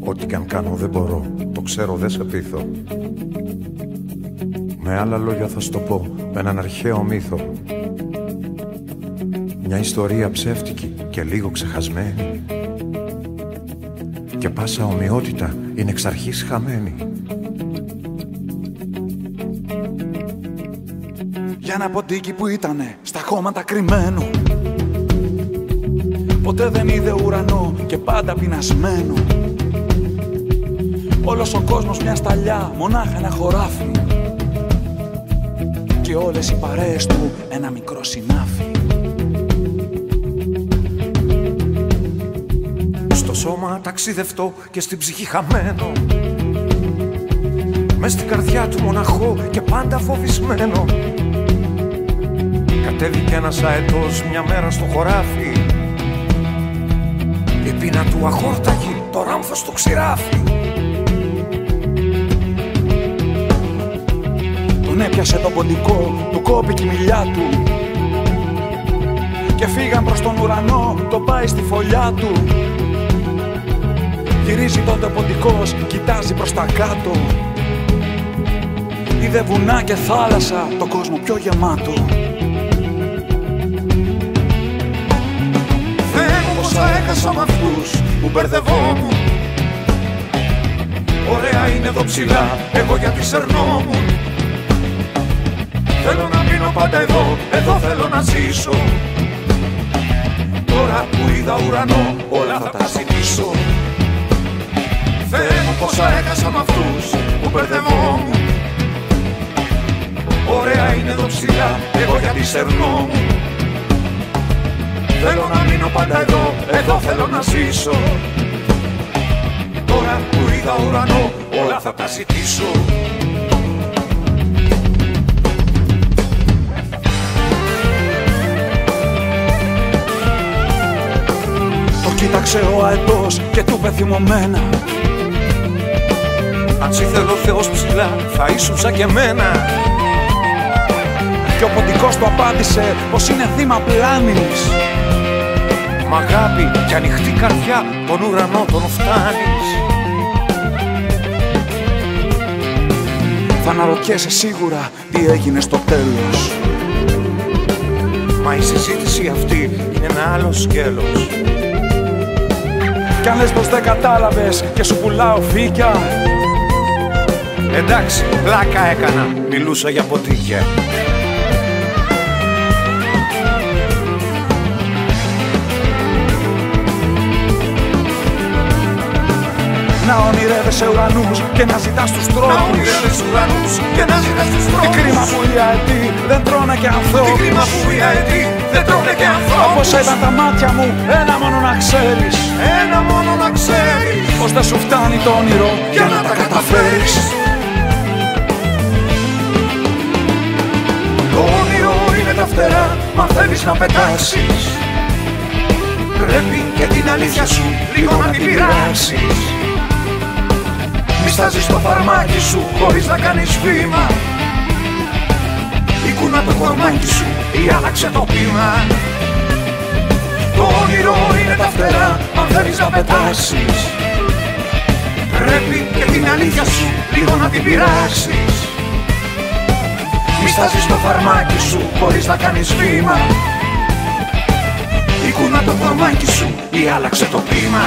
Ό,τι κι αν κάνω δεν μπορώ, το ξέρω, δεν σε πείθω. Με άλλα λόγια θα σου το πω, με έναν αρχαίο μύθο. Μια ιστορία ψεύτικη και λίγο ξεχασμένη, και πάσα ομοιότητα είναι εξ αρχής χαμένη. Για ένα ποντίκι που ήτανε στα χώματα κρυμμένο, ποτέ δεν είδε ουρανό και πάντα πεινασμένο. Όλος ο κόσμος μια σταλιά, μονάχα ένα χωράφι, και όλες οι παρέες του ένα μικρό συνάφι. Στο σώμα ταξιδευτό και στην ψυχή χαμένο, μες στην καρδιά του μοναχό και πάντα φοβισμένο. Κατέβηκε ένας αετός μια μέρα στο χωράφι, η πείνα του αχόρταγη, το ράμφος στο ξηράφι. Τον έπιασε το ποντικό, του κόπηκε η μιλιά του, και φύγαν προς τον ουρανό, τον πάει στη φωλιά του. Γυρίζει τότε ο ποντικός, κοιτάζει προς τα κάτω, είδε βουνά και θάλασσα, το κόσμο πιο γεμάτο. Θεέ μου, πόσα έχασα μ' αυτούς που μπερδευόμουν. Ωραία είναι εδώ ψηλά, εγώ γιατί σερνόμουν. Θέλω να μείνω πάντα εδώ, εδώ θέλω να ζήσω. Τώρα που είδα ουρανό, όλα θα τα ζητήσω. Θεέ μου, πόσα έχασα μ' αυτούς που μπερδευόμουν. Ωραία είναι εδώ ψηλά, εγώ γιατί σερνόμουν. Θέλω να μείνω πάντα εδώ, εδώ θέλω να ζήσω. Τώρα που είδα ουρανό, όλα θα τα ζητήσω. Το κοίταξε ο αετός και του είπε θυμωμένα, αν σ' ήθελε ο Θεός ψηλά, θα ήσουν σαν και εμένα. και ο ποντικός του απάντησε πως είναι θύμα πλάνης. Μ' αγάπη και ανοιχτή καρδιά, τον ουρανό τον φτάνεις. Θα αναρωτιέσαι σίγουρα τι έγινε στο τέλος, Μα η συζήτηση αυτή είναι ένα άλλο σκέλος. κι αν λες πως δεν κατάλαβες και σου πουλάω φύκια, Εντάξει, πλάκα έκανα, μιλούσα για ποτίκια. να ονειρεύεσαι ουρανούς και να ζητάς τους Να τρόπους. ονειρεύεσαι ουρανούς και να ζητάς τους Τι τρόπους. κρίμα που οι αετοί δεν τρώνε και Τι ανθρώπους. κρίμα που οι αετοί δεν τρώνε και ανθρώπους. Όπως ήταν τα μάτια μου, ένα μόνο να ξέρεις, Ένα μόνο να ξέρεις, πως δεν σου φτάνει το όνειρο για να τα καταφέρεις. Το όνειρο είναι τα φτερά, μα θέλεις να πετάξεις. Πρέπει και την αλήθεια σου λίγο να την πειράσεις. Μη στάζεις το φαρμάκι σου χωρίς να κάνεις βήμα. Εικούνα το κορμάκι σου ή άλλαξε το πείμα. Το όνειρο είναι τα φτερά, αν θέλεις να πετάσεις. Πρέπει και την αλήθεια σου λίγο να την πειράσεις. Μη στάζεις το φαρμάκι σου χωρίς να κάνεις βήμα. Εικούνα το κορμάκι σου ή άλλαξε το πείμα.